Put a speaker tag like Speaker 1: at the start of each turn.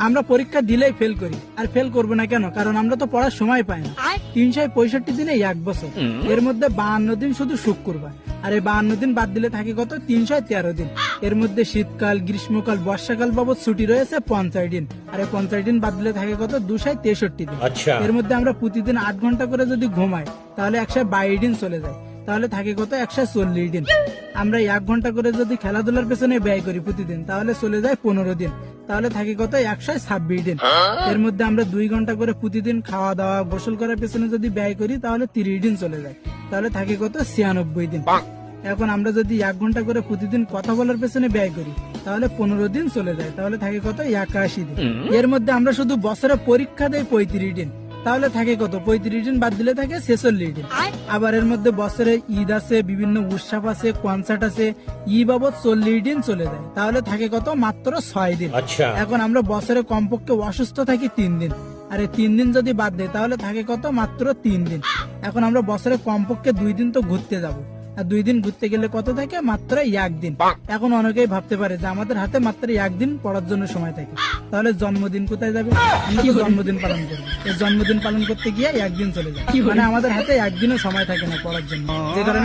Speaker 1: আমরা পরীক্ষা দিলেই ফেল করি, আর ফেল করবো না কেন? কারণ আমরা তো পড়ার সময় পাই না। 365 দিনে 1 বছর, এর মধ্যে 52 দিন শুধু শুক্রবার, আর এই 52 দিন বাদ দিলে থাকে কত? 313 দিন। এর মধ্যে শীতকাল, গ্রীষ্মকাল, বর্ষাকাল বাবদ ছুটি রয়েছে 50 দিন, আর এই 50 দিন বাদ দিলে থাকে কত? 263 দিন। এর মধ্যে আমরা প্রতিদিন 8 ঘন্টা করে যদি ঘুমাই তাহলে 122 দিন চলে যায়, তাহলে থাকে কত? 140 দিন। আমরা 1 ঘন্টা করে যদি খেলাধুলার পেছনে ব্যয় করি প্রতিদিন তাহলে চলে যায় 15 দিন, তাহলে থাকে কত? 126 দিন। এর মধ্যে আমরা 2 ঘন্টা করে প্রতিদিন খাওয়া দাওয়া গোসল করার পেছনে যদি ব্যয় করি তাহলে 30 দিন চলে যায়, তাহলে থাকে কত? 96 দিন। এখন আমরা যদি 1 ঘন্টা করে প্রতিদিন কথা বলার পেছনে ব্যয় করি তাহলে 15 দিন চলে যায়, তাহলে থাকে কত? 81 দিন। এর মধ্যে আমরা শুধু বছরে পরীক্ষা দেই 35 দিন, তাহলে থাকে কত? 35 দিন বাদ দিলে থাকে 46 দিন। আবার এর মধ্যে বছরে ঈদ আছে, বিভিন্ন উৎসব আছে, কনসার্ট আছে, ই বাবদ 40 দিন চলে যায়, তাহলে থাকে কত? মাত্র 6 দিন। এখন আমরা বছরে কমপক্ষে অসুস্থ থাকি 3 দিন, আর এই 3 দিন যদি বাদ দেয় তাহলে থাকে কত? মাত্র 3 দিন। এখন আমরা বছরে কমপক্ষে 2 দিন তো ঘুরতে যাব, আর 2 দিন ঘুরতে গেলে কত থাকে? মাত্র 1 দিন। এখন অনেকেই ভাবতে পারে যে আমাদের হাতে মাত্র 1 দিন পড়ার জন্য সময় থাকে, তাহলে জন্মদিন কোথায় যাবে? আমরা তো জন্মদিন পালন করবো, এই জন্মদিন পালন করতে গিয়ে 1 দিন চলে যায়, মানে আমাদের হাতে 1 দিনও সময় থাকে না পড়ার জন্য, যে কারণে